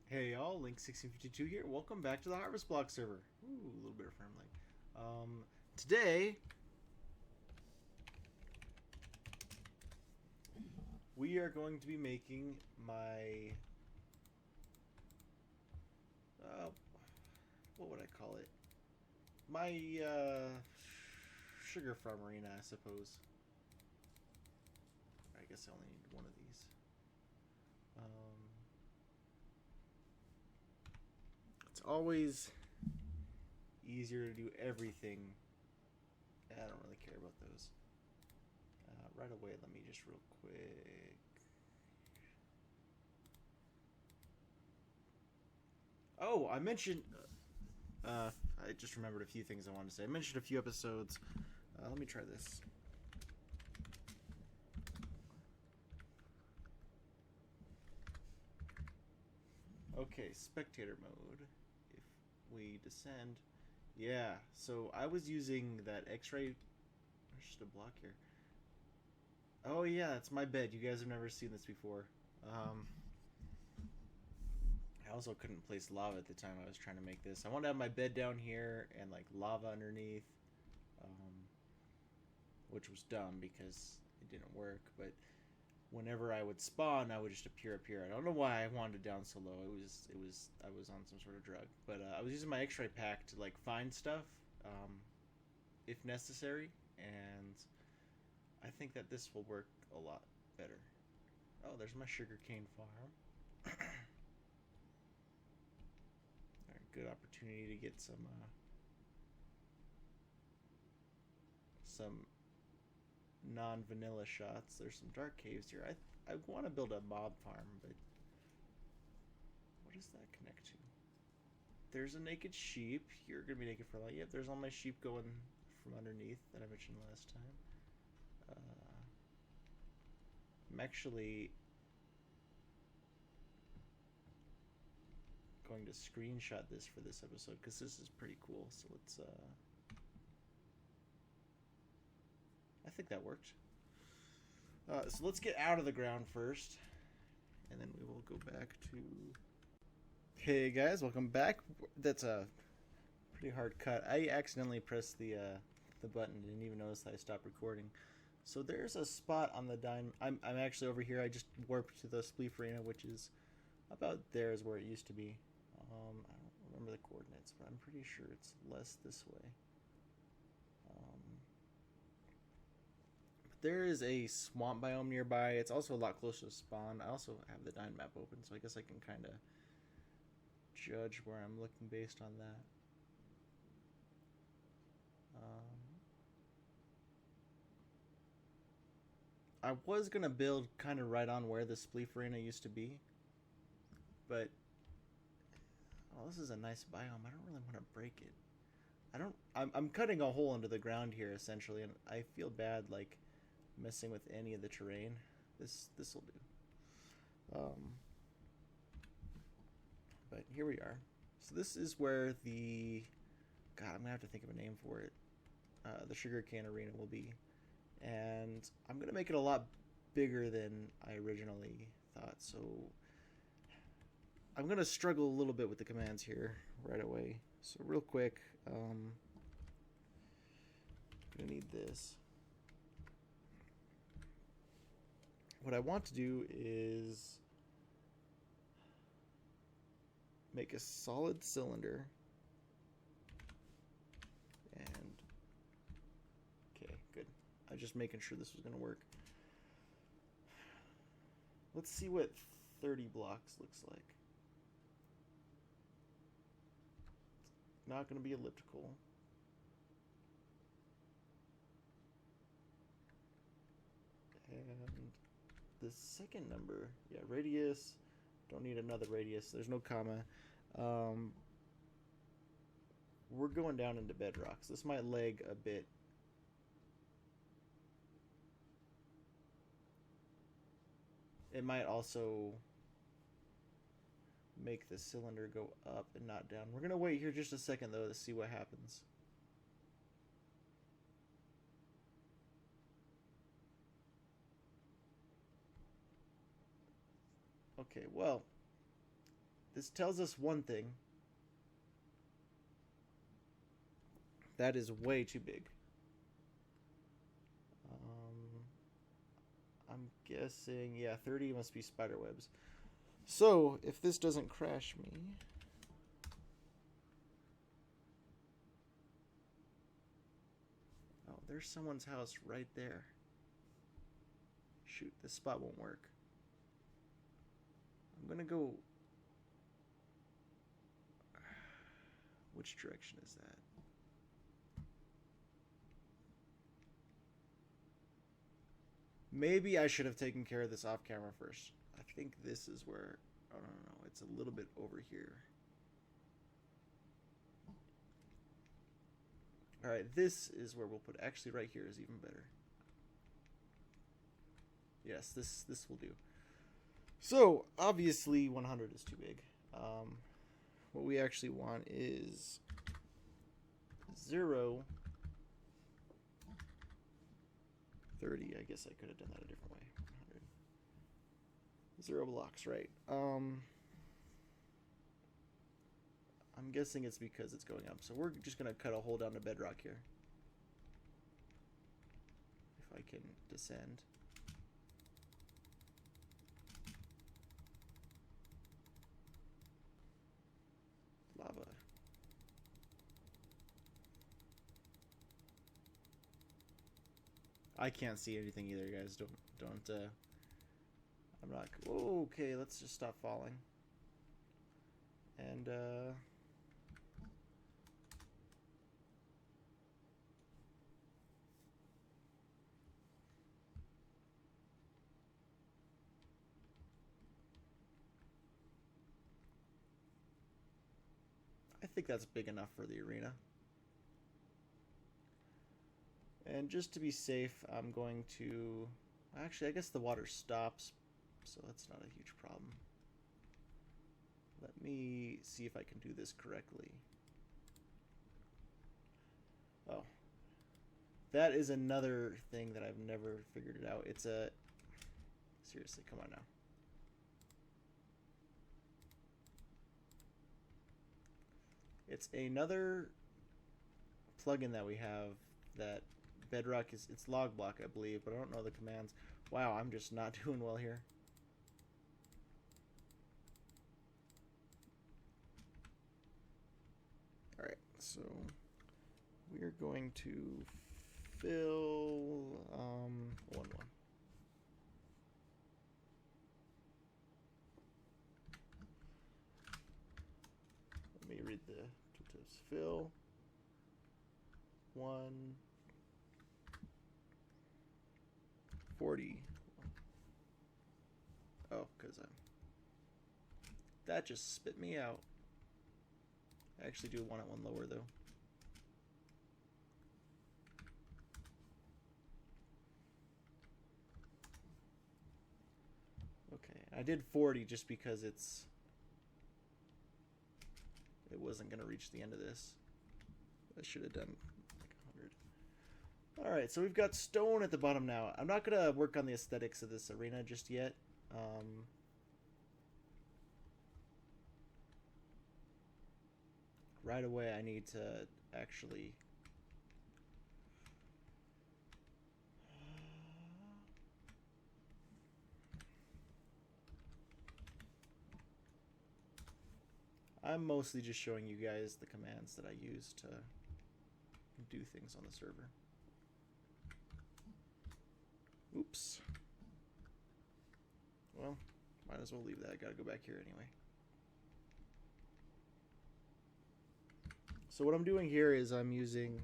Hey y'all, Link1652 here. Welcome back to the Harvest Block server. Ooh, a little bit of firm lag. Today we are going to be making my what would I call it? My sugar farm arena, I suppose. I guess I only need one of these. It's always easier to do everything. I don't really care about those. Right away, let me just real quick. Oh, I mentioned. I just remembered a few things I wanted to say. I mentioned a few episodes. Let me try this. Okay, spectator mode. If we descend. Yeah, so I was using that X-ray. There's just a block here. Oh yeah, it's my bed. You guys have never seen this before. Um, I also couldn't place lava at the time I was trying to make this. I wanted to have my bed down here and like lava underneath, um, which was dumb because it didn't work. But whenever I would spawn, I would just appear up here. I don't know why I wanted it down so low. I was on some sort of drug, but I was using my X-ray pack to like find stuff, if necessary, and I think that this will work a lot better. Oh, there's my sugarcane farm. All right, good opportunity to get some non-vanilla shots. There's some dark caves here. I want to build a mob farm, but what does that connect to? There's a naked sheep. You're gonna be naked for life. Yep, there's all my sheep going from underneath that I mentioned last time. I'm actually going to screenshot this for this episode because this is pretty cool. So let's. I think that worked. So let's get out of the ground first, and then we will go back to. Hey guys, welcome back. That's a pretty hard cut. I accidentally pressed the button. Didn't even notice that I stopped recording. So there's a spot on the dime. I'm actually over here. I just warped to the Spleef Arena, which is about there is where it used to be. I don't remember the coordinates, but I'm pretty sure it's less this way. But there is a swamp biome nearby. It's also a lot closer to spawn. I also have the Dyn map open, so I guess I can kind of judge where I'm looking based on that. I was gonna build kind of right on where the Spleef Arena used to be, but this is a nice biome. I don't really want to break it. I don't. I'm cutting a hole into the ground here essentially, and I feel bad like messing with any of the terrain. This will do. But here we are. So this is where the God. I'm gonna have to think of a name for it. The sugarcane arena will be, and I'm gonna make it a lot bigger than I originally thought. So I'm gonna struggle a little bit with the commands here right away. So real quick, I'm gonna need this. What I want to do is make a solid cylinder, and okay, good. I'm just making sure this was gonna work. Let's see what 30 blocks looks like. Not gonna be elliptical. And the second number, yeah, radius. Don't need another radius. There's no comma. We're going down into bedrock, so this might lag a bit. It might also make the cylinder go up and not down. We're gonna wait here just a second though to see what happens. Okay, well, this tells us one thing. That is way too big. I'm guessing, yeah, 30 must be spider webs. So, if this doesn't crash me... Oh, there's someone's house right there. Shoot, this spot won't work. I'm gonna go... Which direction is that? Maybe I should have taken care of this off camera first. I think this is where... I don't know. It's a little bit over here. Alright, this is where we'll put... Actually, right here is even better. Yes, this will do. So, obviously, 100 is too big. What we actually want is 0... 30, I guess I could have done that a different way. 100. 0 blocks, right. I'm guessing it's because it's going up. So we're just going to cut a hole down to bedrock here. If I can descend. Lava. I can't see anything either, guys. Don't. I'm not. Whoa, okay, let's just stop falling. And I think that's big enough for the arena. And just to be safe, I'm going to... Actually, I guess the water stops, so that's not a huge problem. Let me see if I can do this correctly. Oh. That is another thing that I've never figured it out. It's a... Seriously, come on now. It's another plugin that we have that Bedrock is... It's Logblock, I believe, but I don't know the commands. Wow, I'm just not doing well here. Alright, so we are going to fill 1-1. Let me read the tooltips. Fill 140. Oh, because that just spit me out. I actually do want it one lower though. Okay, I did 40 just because it wasn't gonna reach the end of this. I should have done like 100. Alright, so we've got stone at the bottom now. I'm not gonna work on the aesthetics of this arena just yet. Right away I need to actually I'm mostly just showing you guys the commands that I use to do things on the server. Oops. Well, might as well leave that. Gotta go back here anyway. So what I'm doing here is I'm using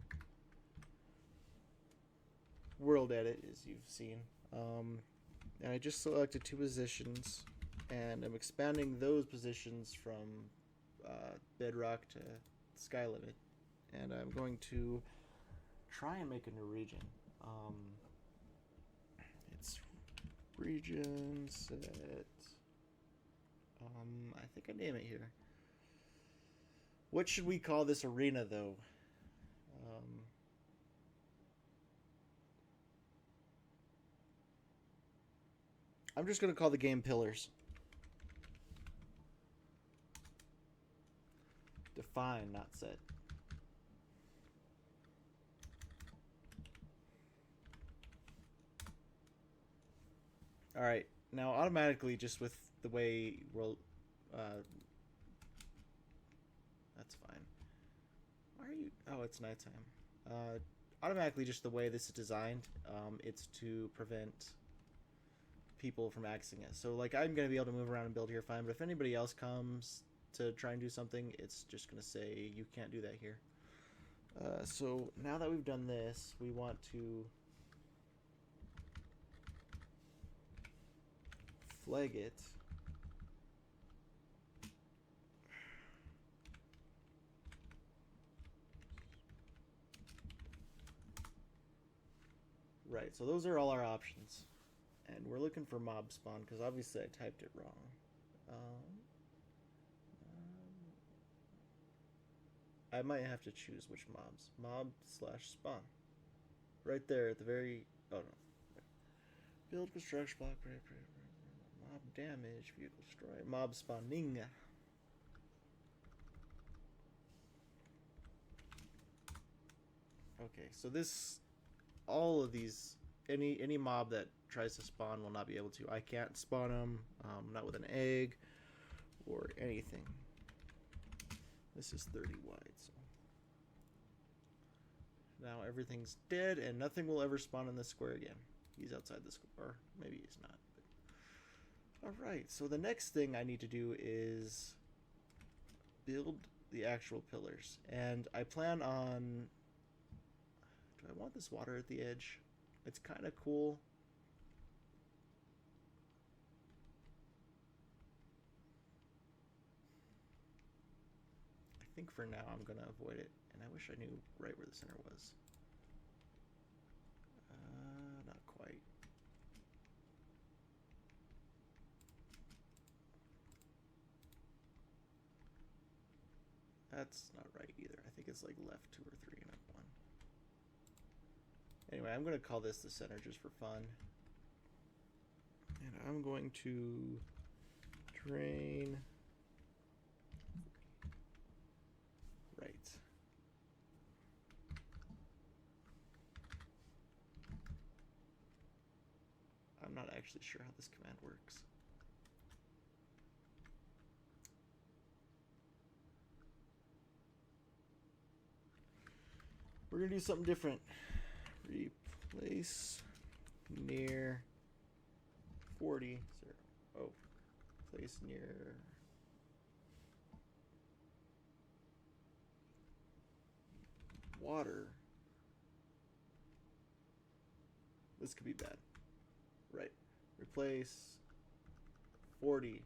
World Edit, as you've seen. And I just selected 2 positions, and I'm expanding those positions from Bedrock to Sky Limit. And I'm going to try and make a new region. It's region set. I think I name it here. What should we call this arena, though? I'm just going to call the game Pillars. fine, not set. All right, now automatically, just with the way we'll, that's fine. Why are you? Oh, it's nighttime. Automatically, just the way this is designed, it's to prevent people from accessing it. So, like, I'm gonna be able to move around and build here fine, but if anybody else comes to try and do something, it's just gonna say you can't do that here. So now that we've done this, we want to flag it. Right, so those are all our options. And we're looking for mob spawn, because obviously I typed it wrong. I might have to choose which mobs. Mob/spawn. Right there at the very... Oh, no. Build, construction, block, mob damage, vehicle destroy, mob spawning. Okay, so this... All of these... Any mob that tries to spawn will not be able to. I can't spawn them, not with an egg or anything. This is 30 wide, so now everything's dead and nothing will ever spawn in this square again. He's outside the square, or maybe he's not. But... All right, so the next thing I need to do is build the actual pillars, and I plan on... Do I want this water at the edge? It's kind of cool. I think for now I'm going to avoid it. And I wish I knew right where the center was. Not quite. That's not right either. I think it's like left 2 or 3 and up 1. Anyway, I'm going to call this the center just for fun. And I'm going to drain... Right. I'm not actually sure how this command works. We're going to do something different. Replace near 40. Oh, place near water. This could be bad. Right. Replace 40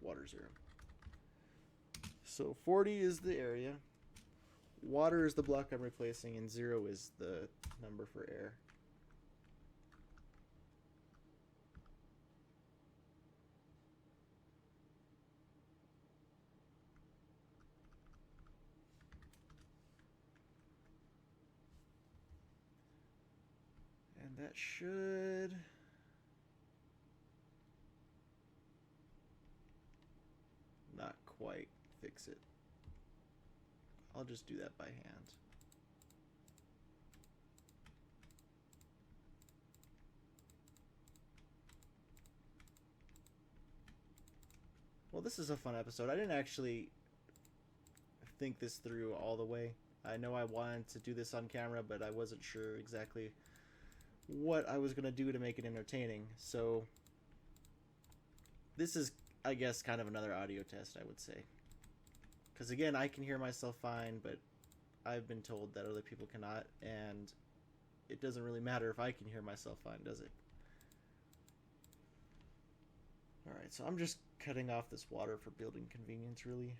water 0. So 40 is the area. Water is the block I'm replacing, and 0 is the number for air. And that should... not quite fix it. I'll just do that by hand. Well, this is a fun episode. I didn't actually think this through all the way. I know I wanted to do this on camera, but I wasn't sure exactly what I was going to do to make it entertaining. So this is, I guess, kind of another audio test, I would say. Because again, I can hear myself fine, but I've been told that other people cannot, and it doesn't really matter if I can hear myself fine, does it? Alright, so I'm just cutting off this water for building convenience, really.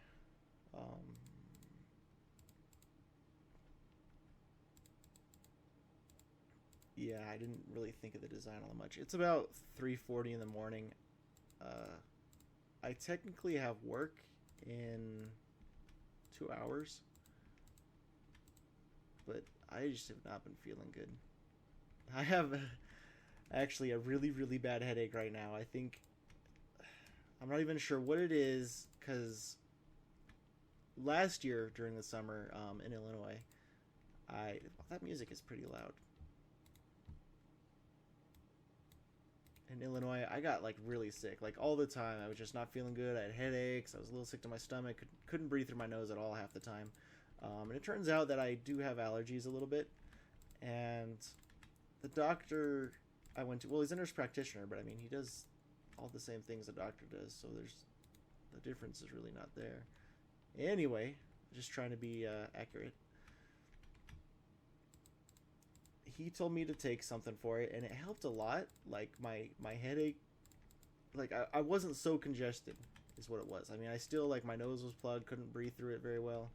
Yeah, I didn't really think of the design all that much. It's about 3:40 in the morning. I technically have work in 2 hours, but I just have not been feeling good. I have actually a really, really bad headache right now. I think I'm not even sure what it is, because last year during the summer in Illinois, I that music is pretty loud. In Illinois, I got like really sick, like all the time. I was just not feeling good. I had headaches. I was a little sick to my stomach. Couldn't breathe through my nose at all half the time. And it turns out that I do have allergies a little bit. And the doctor I went to, well, he's a nurse practitioner, but I mean, he does all the same things a doctor does. So there's the difference is really not there. Anyway, just trying to be accurate. He told me to take something for it, and it helped a lot. Like my headache, like I wasn't so congested, is what it was. I mean, I still like my nose was plugged, couldn't breathe through it very well.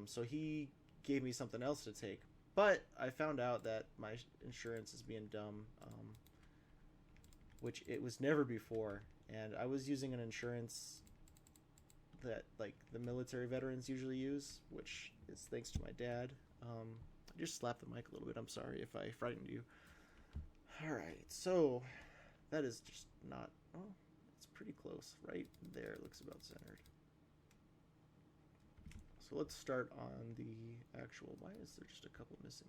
So he gave me something else to take. But I found out that my insurance is being dumb, which it was never before, and I was using an insurance that like the military veterans usually use, which is thanks to my dad. I just slapped the mic a little bit. I'm sorry if I frightened you. All right, so that is just not. Oh, it's pretty close, right there. It looks about centered. So let's start on the actual. Why is there just a couple missing?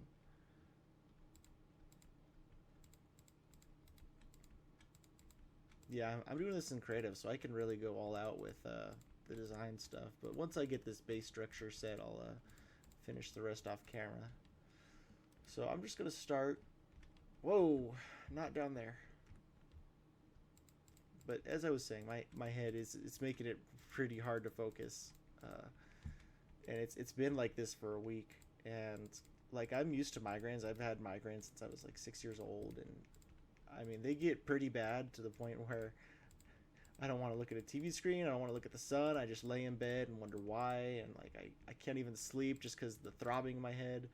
Yeah, I'm doing this in creative, so I can really go all out with the design stuff. But once I get this base structure set, I'll finish the rest off camera. So I'm just gonna start. Whoa, not down there. But as I was saying, my head is it's making it pretty hard to focus, and it's been like this for a week. And like I'm used to migraines. I've had migraines since I was like 6 years old, and I mean they get pretty bad to the point where I don't want to look at a TV screen. I don't want to look at the sun. I just lay in bed and wonder why, and like I can't even sleep just because the throbbing in my head.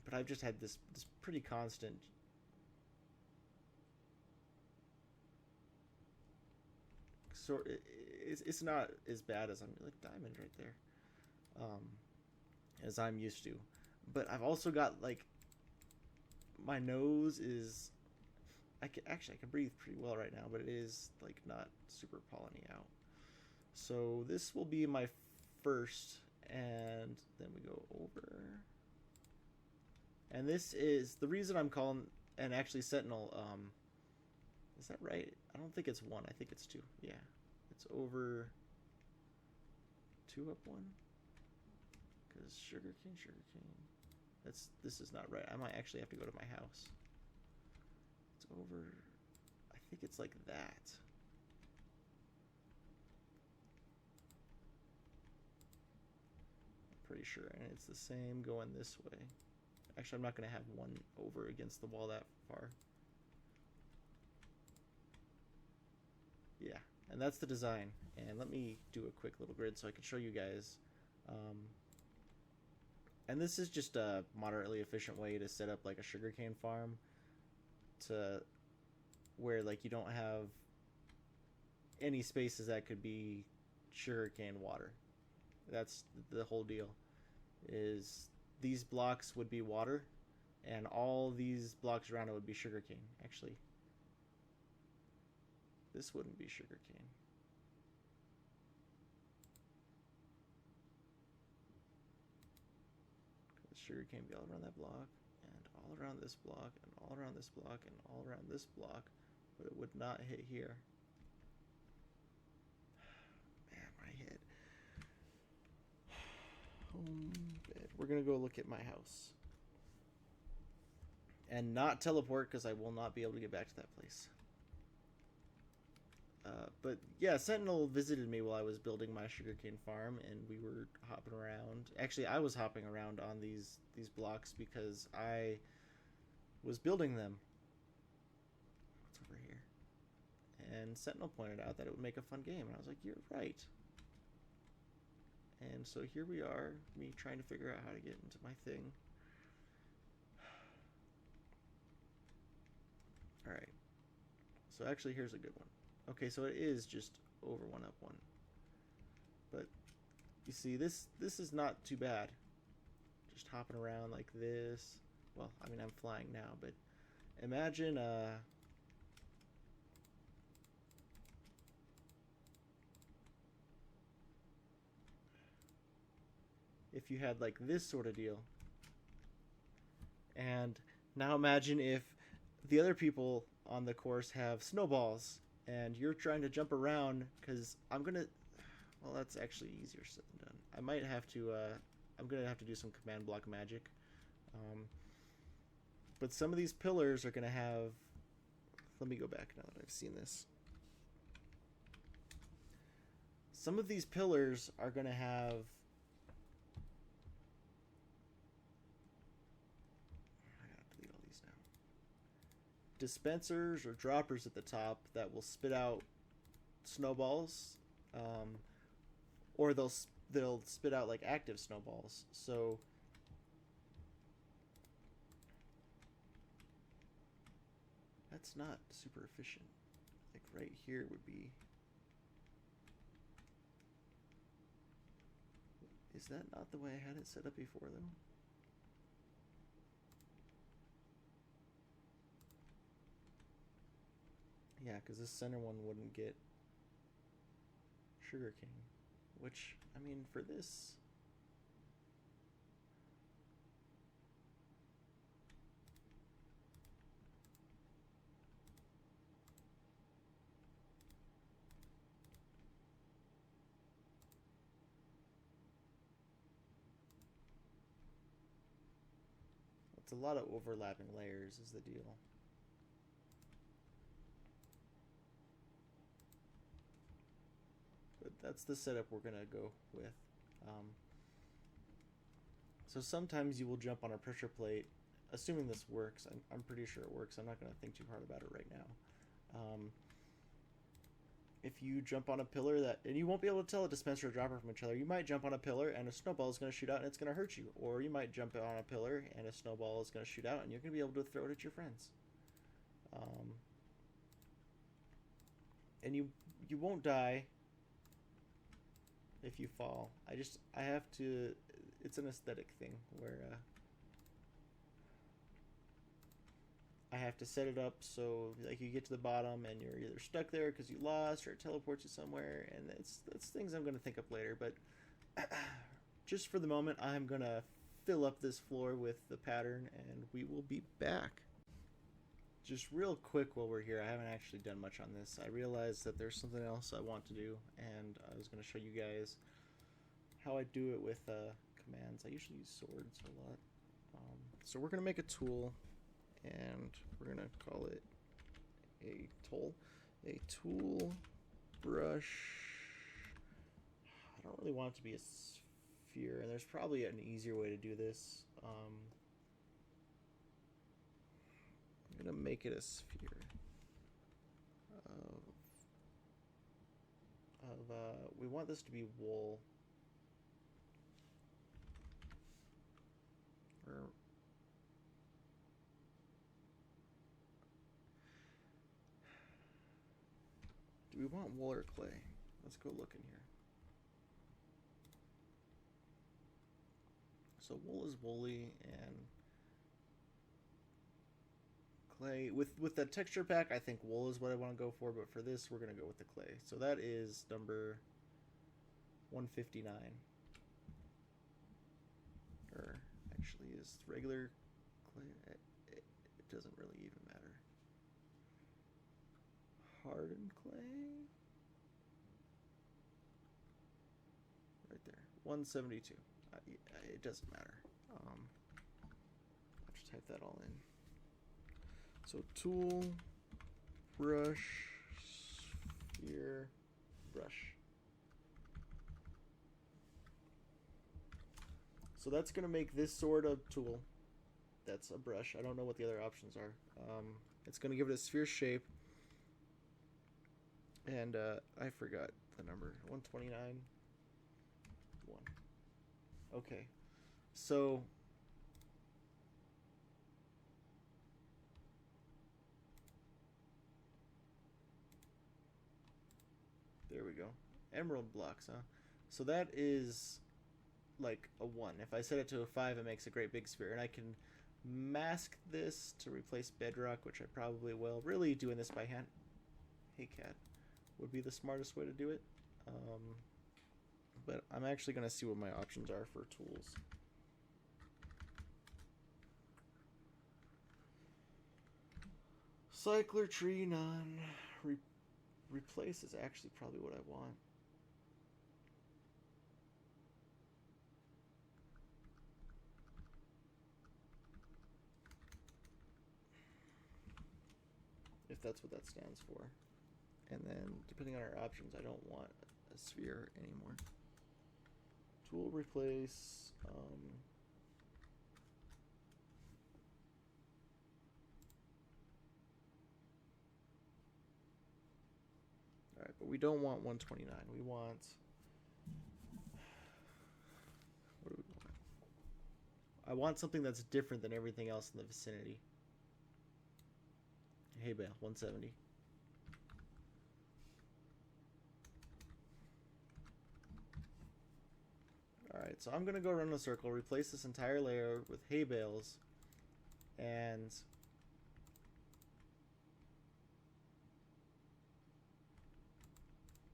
But I've just had this pretty constant. So it's not as bad as I'm like diamond right there, um, as I'm used to. But I've also got like my nose is I can breathe pretty well right now, but it is like not super polleny out. So this will be my first, and then we go over. And this is the reason I'm calling, and actually Sentinel. Is that right? I don't think it's one. I think it's two. Yeah, it's over two up one. Because sugarcane. This is not right. I might actually have to go to my house. It's over. I think it's like that. I'm pretty sure, and it's the same going this way. Actually, I'm not going to have one over against the wall that far. Yeah, and that's the design. And let me do a quick little grid so I can show you guys. And this is just a moderately efficient way to set up like a sugarcane farm to where like you don't have any spaces that could be sugarcane water. That's the whole deal. Is these blocks would be water, and all these blocks around it would be sugarcane. Actually, this wouldn't be sugarcane. Sugarcane be all around that block, and all around this block, and all around this block, and all around this block, but it would not hit here. Man, my head. Home bed. We're gonna go look at my house. And not teleport because I will not be able to get back to that place. But yeah, Sentinel visited me while I was building my sugarcane farm, and we were hopping around. Actually, I was hopping around on these blocks because I was building them. What's over here? And Sentinel pointed out that it would make a fun game, and I was like, "You're right." And so here we are, me trying to figure out how to get into my thing. All right. So actually, here's a good one. Okay, so it is just over one up one. But you see, this is not too bad. Just hopping around like this. Well, I mean, I'm flying now, but imagine if you had like this sort of deal. And now imagine if the other people on the course have snowballs and you're trying to jump around because I'm gonna. Well, that's actually easier said than done. I might have to. I'm gonna have to do some command block magic. Um, but some of these pillars are gonna have. Let me go back now that I've seen this. Some of these pillars are gonna have. I gotta delete all these now. Dispensers or droppers at the top that will spit out snowballs, or they'll spit out like active snowballs. So that's not super efficient. Like right here would be. Is that not the way I had it set up before though? Yeah, because this center one wouldn't get sugarcane. Which, I mean, for this... It's a lot of overlapping layers is the deal. But that's the setup we're going to go with. So sometimes you will jump on a pressure plate, assuming this works. I'm pretty sure it works. I'm not going to think too hard about it right now. If you jump on a pillar that, and you won't be able to tell a dispenser or dropper from each other. You might jump on a pillar and a snowball is going to shoot out and it's going to hurt you. Or you might jump on a pillar and a snowball is going to shoot out and you're going to be able to throw it at your friends. And you won't die if you fall. I have to, it's an aesthetic thing where I have to set it up so like you get to the bottom and you're either stuck there because you lost or it teleports you somewhere, and it's things I'm going to think up later. But just for the moment, I'm going to fill up this floor with the pattern and we will be back. Just real quick while we're here, I haven't actually done much on this. I realized that there's something else I want to do, and I was going to show you guys how I do it with commands. I usually use swords a lot. So we're going to make a tool, and we're going to call it a tool brush. I don't really want it to be a sphere, and there's probably an easier way to do this. I'm going to make it a sphere we want this to be wool. Do we want wool or clay? Let's go look in here. So wool is woolly, and clay with that texture pack, I think wool is what I want to go for, but for this we're going to go with the clay. So that is number 159. Or actually is regular clay, it doesn't really even matter. Hardened clay, right there, 172. It doesn't matter. I'll just type that all in. So tool, brush, sphere, brush. So that's going to make this sort of tool. That's a brush. I don't know what the other options are. It's going to give it a sphere shape. And I forgot the number. 129. 1. Okay. So there we go. Emerald blocks, huh? So that is like a 1. If I set it to a 5, it makes a great big sphere. And I can mask this to replace bedrock, which I probably will. Really doing this by hand, hey cat, would be the smartest way to do it. but I'm actually going to see what my options are for tools. Cycler, tree, none. Replace is actually probably what I want. If that's what that stands for. And then, depending on our options, I don't want a sphere anymore. Tool, replace. Alright, but we don't want 129. We want... What do we want? I want something that's different than everything else in the vicinity. Hay bale, 170. Alright, so I'm going to go around the circle, replace this entire layer with hay bales, and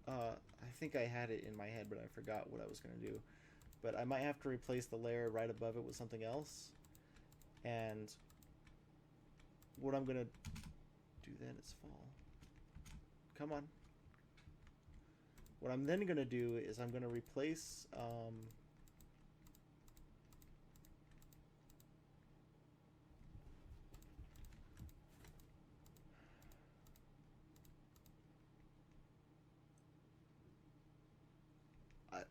I think I had it in my head, but I forgot what I was going to do. But I might have to replace the layer right above it with something else. And what I'm going to do then is fall. Come on. What I'm then going to do is I'm going to replace...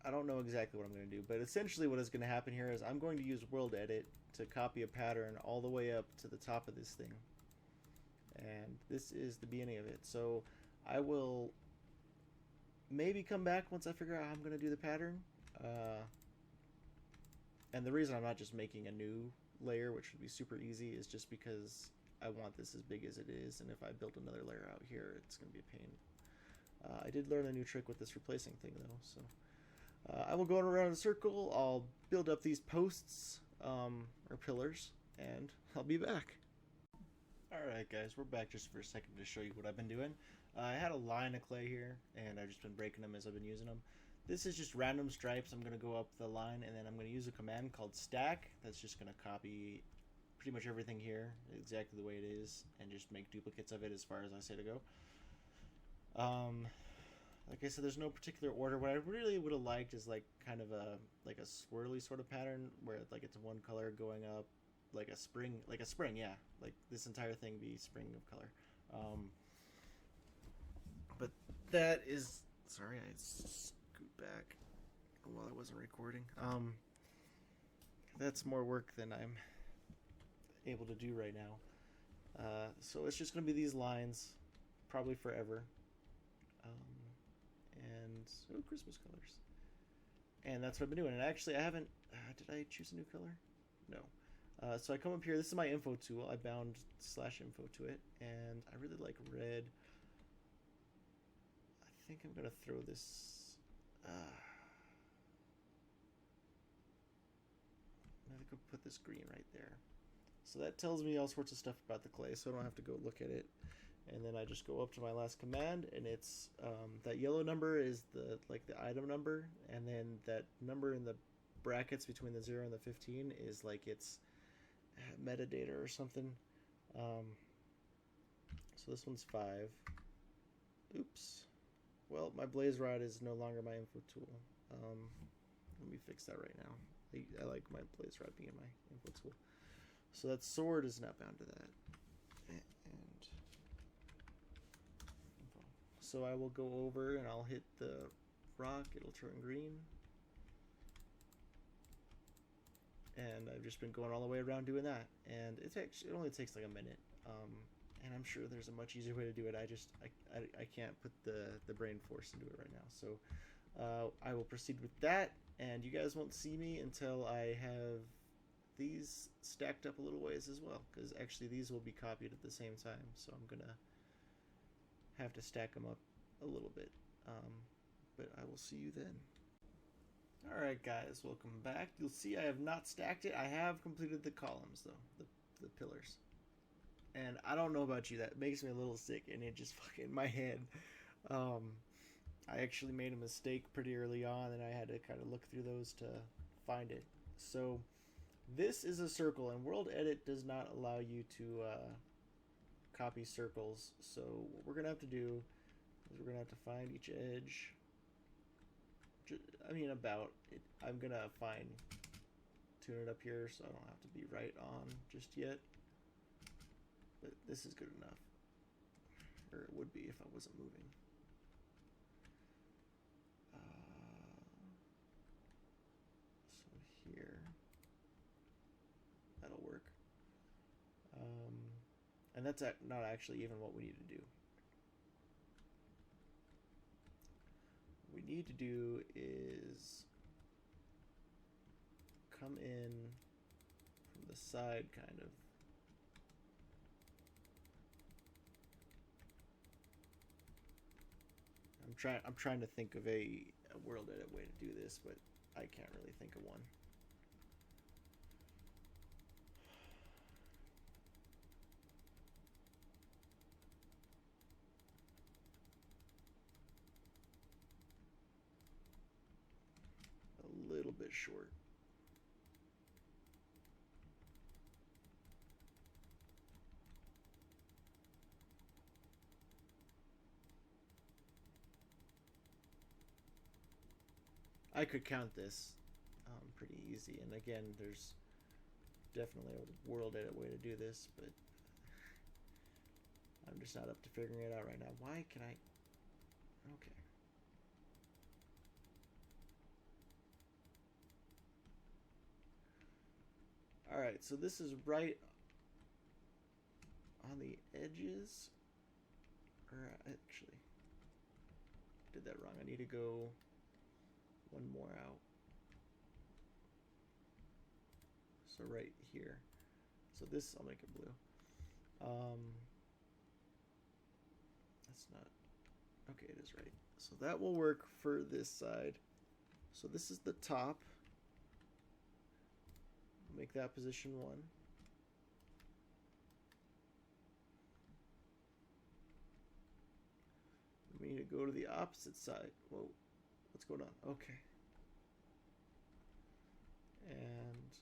I don't know exactly what I'm going to do, but essentially what is going to happen here is I'm going to use World Edit to copy a pattern all the way up to the top of this thing. And this is the beginning of it. So I will maybe come back once I figure out how I'm going to do the pattern. And the reason I'm not just making a new layer, which would be super easy, is just because I want this as big as it is, and if I build another layer out here, it's going to be a pain. I did learn a new trick with this replacing thing, though, so... I will go around in a circle, I'll build up these posts, or pillars, and I'll be back. Alright guys, we're back just for a second to show you what I've been doing. I had a line of clay here, and I've just been breaking them as I've been using them. This is just random stripes. I'm going to go up the line, and then I'm going to use a command called stack. That's just going to copy pretty much everything here, exactly the way it is, and just make duplicates of it as far as I say to go. Like I said, there's no particular order. What I really would have liked is like kind of a swirly sort of pattern where like it's one color going up, like a spring, yeah. Like this entire thing be spring of color. But that is, sorry, I scoot back while I wasn't recording. That's more work than I'm able to do right now. So it's just gonna be these lines, probably forever. And oh, Christmas colors. And that's what I've been doing. And actually, I haven't. Did I choose a new color? No. So I come up here. This is my info tool. I bound /info to it, and I really like red. I think I'm gonna throw this. I could put this green right there. So that tells me all sorts of stuff about the clay, so I don't have to go look at it. And then I just go up to my last command, and it's that yellow number is the item number, and then that number in the brackets between the 0 and the 15 is like its metadata or something. So this one's 5. Oops. Well, my blaze rod is no longer my info tool. Let me fix that right now. I like my blaze rod being my info tool. So that sword is not bound to that. So I will go over and I'll hit the rock, it'll turn green. And I've just been going all the way around doing that. And it only takes like a minute. And I'm sure there's a much easier way to do it. I can't put the brain force into it right now. So I will proceed with that, and you guys won't see me until I have these stacked up a little ways as well, because actually these will be copied at the same time. So I'm gonna have to stack them up a little bit, but I will see you then. Alright guys, welcome back. You'll see I have not stacked it. I have completed the columns though, the pillars. And I don't know about you, that makes me a little sick, and it just fucking, my head. I actually made a mistake pretty early on, and I had to kind of look through those to find it. So this is a circle, and World Edit does not allow you to copy circles. So what we're gonna have to do is we're gonna have to find each edge. I mean, about it. I'm gonna tune it up here so I don't have to be right on just yet. But this is good enough, or it would be if I wasn't moving. So here, that'll work. And that's not actually even what we need to do. What we need to do is come in from the side, kind of. I'm trying to think of a World Edit way to do this, but I can't really think of one. A little bit short. I could count this pretty easy, and again, there's definitely a World Edit way to do this, but I'm just not up to figuring it out right now. Why can I? Okay. Alright, so this is right on the edges. Or actually, did that wrong. I need to go one more out. So right here. So this, I'll make it blue. That's not, okay, it is right. So that will work for this side. So this is the top. Make that position 1. We need to go to the opposite side. Whoa, what's going on? Okay. And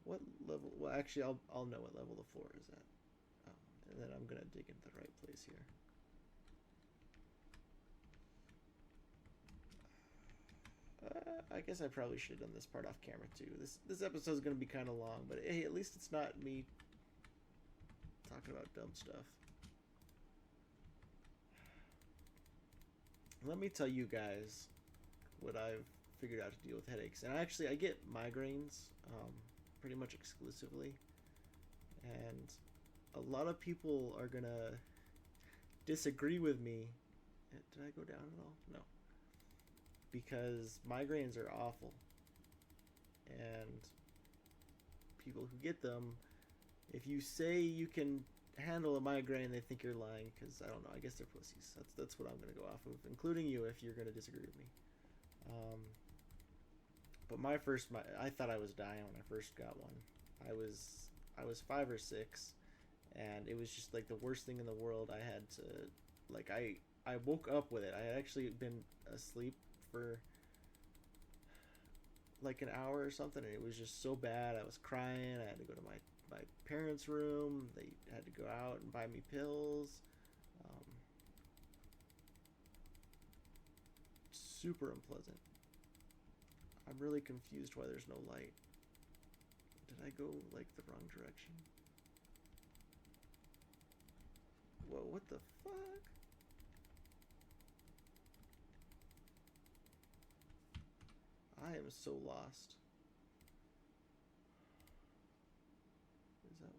what level? Well, actually, I'll know what level the floor is at, and then I'm gonna dig into the right place here. I guess I probably should have done this part off camera too. This episode is gonna be kind of long, but hey, at least it's not me talking about dumb stuff. Let me tell you guys what I've figured out to deal with headaches. And actually, I get migraines pretty much exclusively. And a lot of people are going to disagree with me. Did I go down at all? No. Because migraines are awful. And people who get them, if you say you can handle a migraine, they think you're lying, because I don't know, I guess they're pussies. That's what I'm gonna go off of, including you if you're gonna disagree with me. But I thought I was dying when I first got one. I was 5 or 6, and it was just like the worst thing in the world. I had to, like, I woke up with it. I had actually been asleep for like an hour or something, and it was just so bad. I was crying. I had to go to my parents' room. They had to go out and buy me pills. Super unpleasant. I'm really confused why there's no light. Did I go like the wrong direction? Whoa, what the fuck? I am so lost. Is that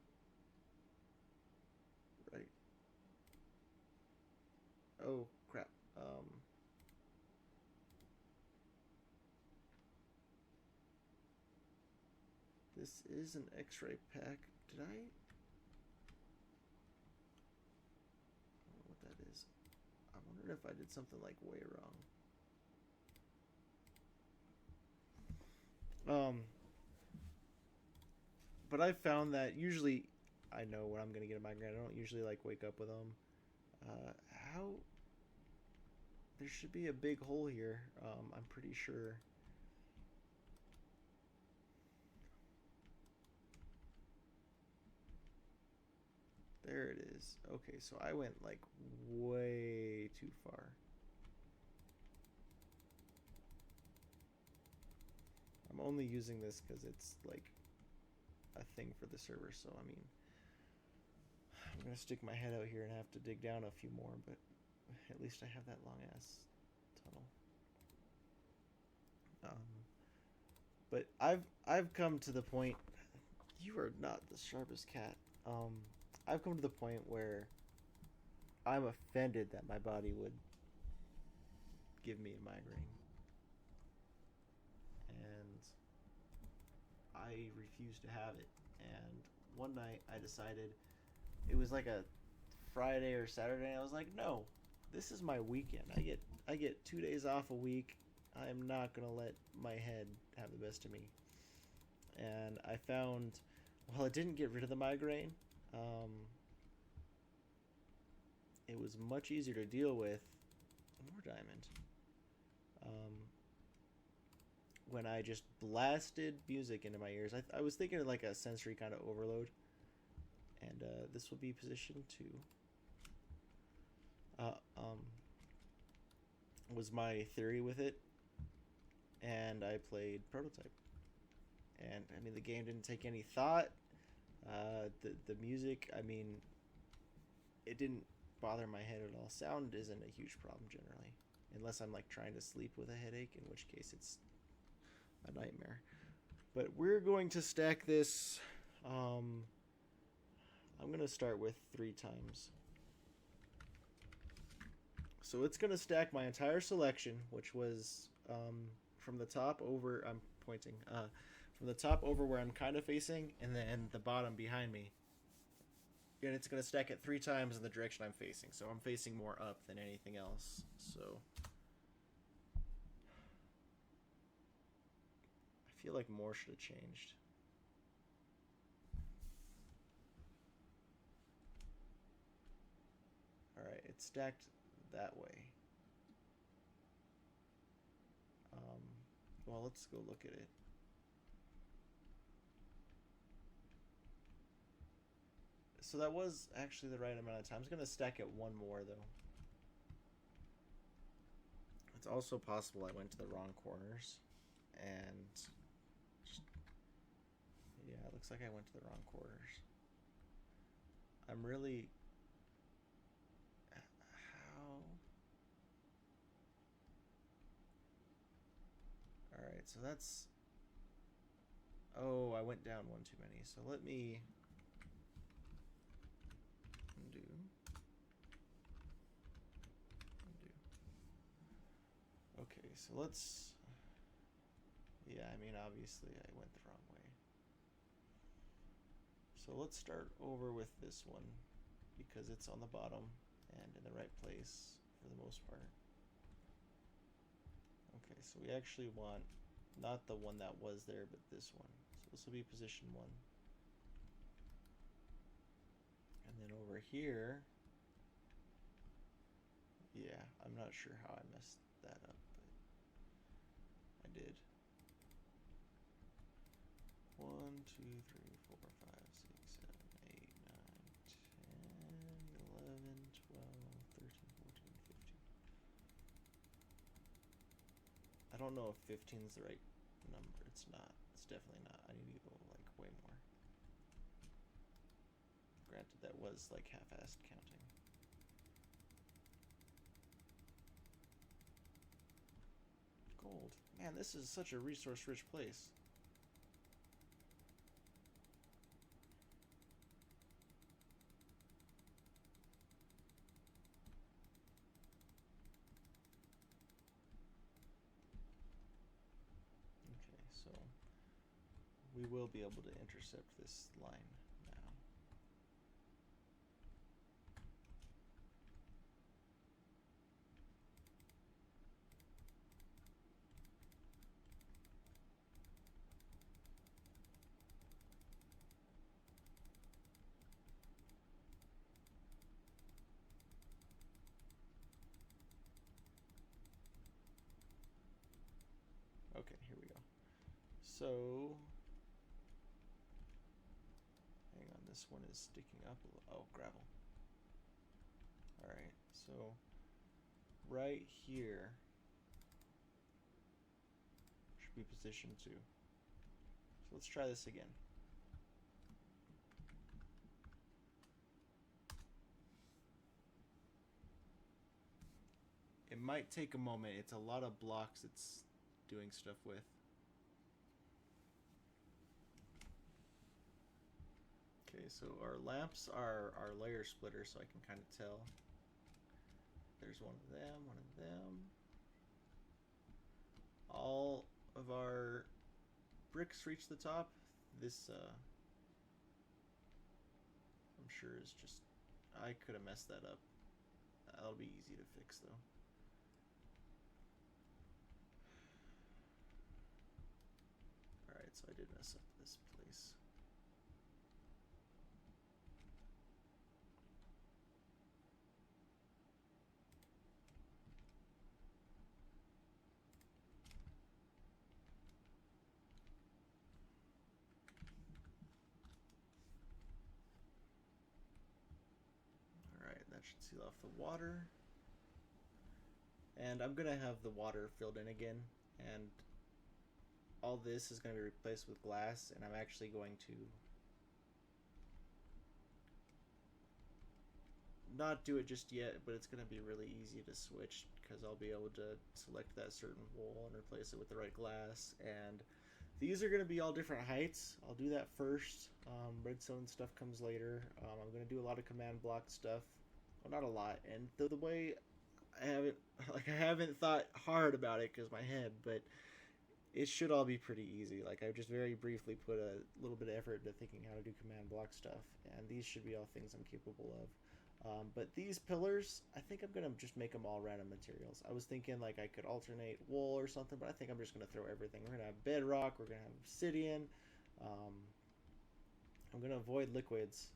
right? Oh crap. This is an X-ray pack. Did I? I don't know what that is. I'm wondering if I did something like way wrong. But I found that usually I know when I'm gonna get a migraine. I don't usually like wake up with them. How? there should be a big hole here. I'm pretty sure. There it is. Okay, so I went like way too far. I'm only using this because it's like a thing for the server, so I mean, I'm gonna stick my head out here and have to dig down a few more, but at least I have that long ass tunnel. But I've come to the point. You are not the sharpest cat. I've come to the point where I'm offended that my body would give me a migraine, and I refuse to have it. And one night I decided, it was like a Friday or Saturday, and I was like, no, this is my weekend. I get 2 days off a week. I am not gonna let my head have the best of me. And I found, well, it didn't get rid of the migraine. It was much easier to deal with. More diamond. When I just blasted music into my ears. I was thinking of like a sensory kind of overload. And this will be position 2. Was my theory with it. And I played Prototype. And I mean, the game didn't take any thought. The music, I mean, it didn't bother my head at all. Sound isn't a huge problem generally, unless I'm like trying to sleep with a headache, in which case it's a nightmare. But we're going to stack this. I'm gonna start with 3 times. So it's gonna stack my entire selection, which was from the top over. I'm pointing from the top over where I'm kind of facing, and then the bottom behind me. And it's gonna stack it 3 times in the direction I'm facing. So I'm facing more up than anything else. So I feel like more should have changed. Alright, it's stacked that way. Well, let's go look at it. So that was actually the right amount of time. I'm going to stack it 1 more, though. It's also possible I went to the wrong corners. And just, yeah, it looks like I went to the wrong corners. I'm really... How? Alright, so that's... Oh, I went down 1 too many. So let me... Undo. Okay, so let's... Yeah, I mean, obviously I went the wrong way. So let's start over with this one, because it's on the bottom and in the right place for the most part. Okay, so we actually want not the one that was there, but this one. So this will be position 1. And then over here, yeah, I'm not sure how I messed that up, but I did. 1, 2, 3, 4, 5, 6, 7, 8, 9, 10, 11, 12, 13, 14, 15. I don't know if 15 is the right number. It's not. It's definitely not. I need to go like way more. Granted, that was like half-assed counting. Gold. Man, this is such a resource-rich place. Okay, so we will be able to intercept this line now. So, hang on, this one is sticking up a little. Oh, gravel. Alright, so right here should be positioned too. So let's try this again. It might take a moment. It's a lot of blocks it's doing stuff with. Okay, so our lamps are our layer splitter, so I can kind of tell. There's one of them. All of our bricks reach the top. This, I'm sure is just, I could have messed that up. That'll be easy to fix though. Alright, so I did mess up this place. Alright, that should seal off the water. And I'm gonna have the water filled in again, and all this is going to be replaced with glass, and I'm actually going to not do it just yet, but it's going to be really easy to switch because I'll be able to select that certain wall and replace it with the right glass. And these are going to be all different heights. I'll do that first. Redstone stuff comes later. I'm going to do a lot of command block stuff. Well, not a lot, and the way I haven't thought hard about it because my head, but it should all be pretty easy. Like, I've just very briefly put a little bit of effort into thinking how to do command block stuff, and these should be all things I'm capable of. But these pillars, I think I'm going to just make them all random materials. I was thinking like I could alternate wool or something, but I think I'm just going to throw everything. We're going to have bedrock, we're going to have obsidian. I'm going to avoid liquids.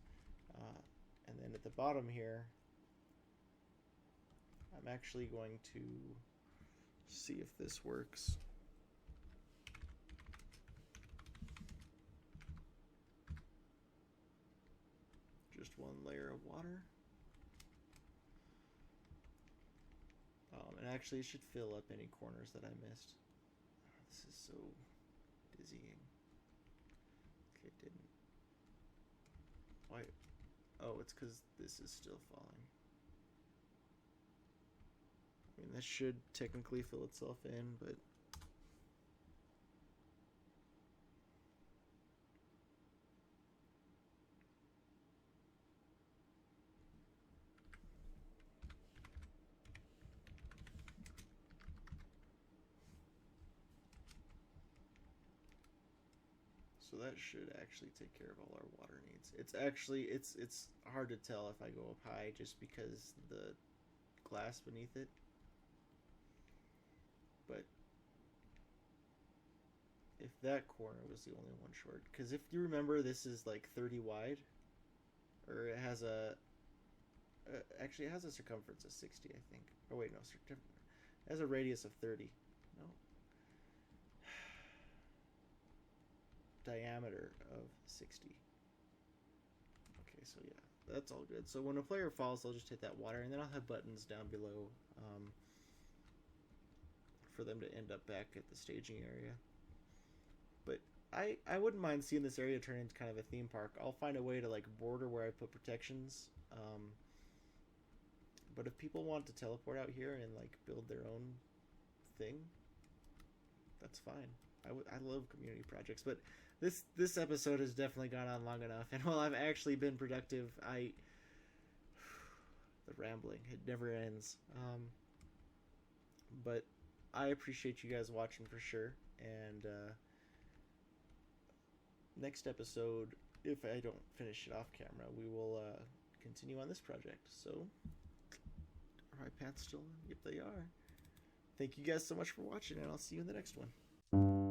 And then at the bottom here, I'm actually going to see if this works. Just one layer of water. And actually it should fill up any corners that I missed. Oh, this is so dizzying. Okay, it didn't. Why? Oh, it's because this is still falling. I mean, this should technically fill itself in, but so that should actually take care of all our water needs. It's actually it's hard to tell if I go up high just because the glass beneath it. But if that corner was the only one short, because if you remember, this is like 30 wide, or it has a actually it has a circumference of 60, I think. Oh wait, no, it has a radius of 30. No, diameter of 60. Okay, so yeah, that's all good. So when a player falls, they'll just hit that water, and then I'll have buttons down below for them to end up back at the staging area. But I wouldn't mind seeing this area turn into kind of a theme park. I'll find a way to like border where I put protections. But if people want to teleport out here and like build their own thing, that's fine. I love community projects, but this episode has definitely gone on long enough. And while I've actually been productive, the rambling, it never ends. But I appreciate you guys watching for sure. And next episode, if I don't finish it off camera, we will continue on this project. So, are my pants still on? Yep, they are. Thank you guys so much for watching, and I'll see you in the next one.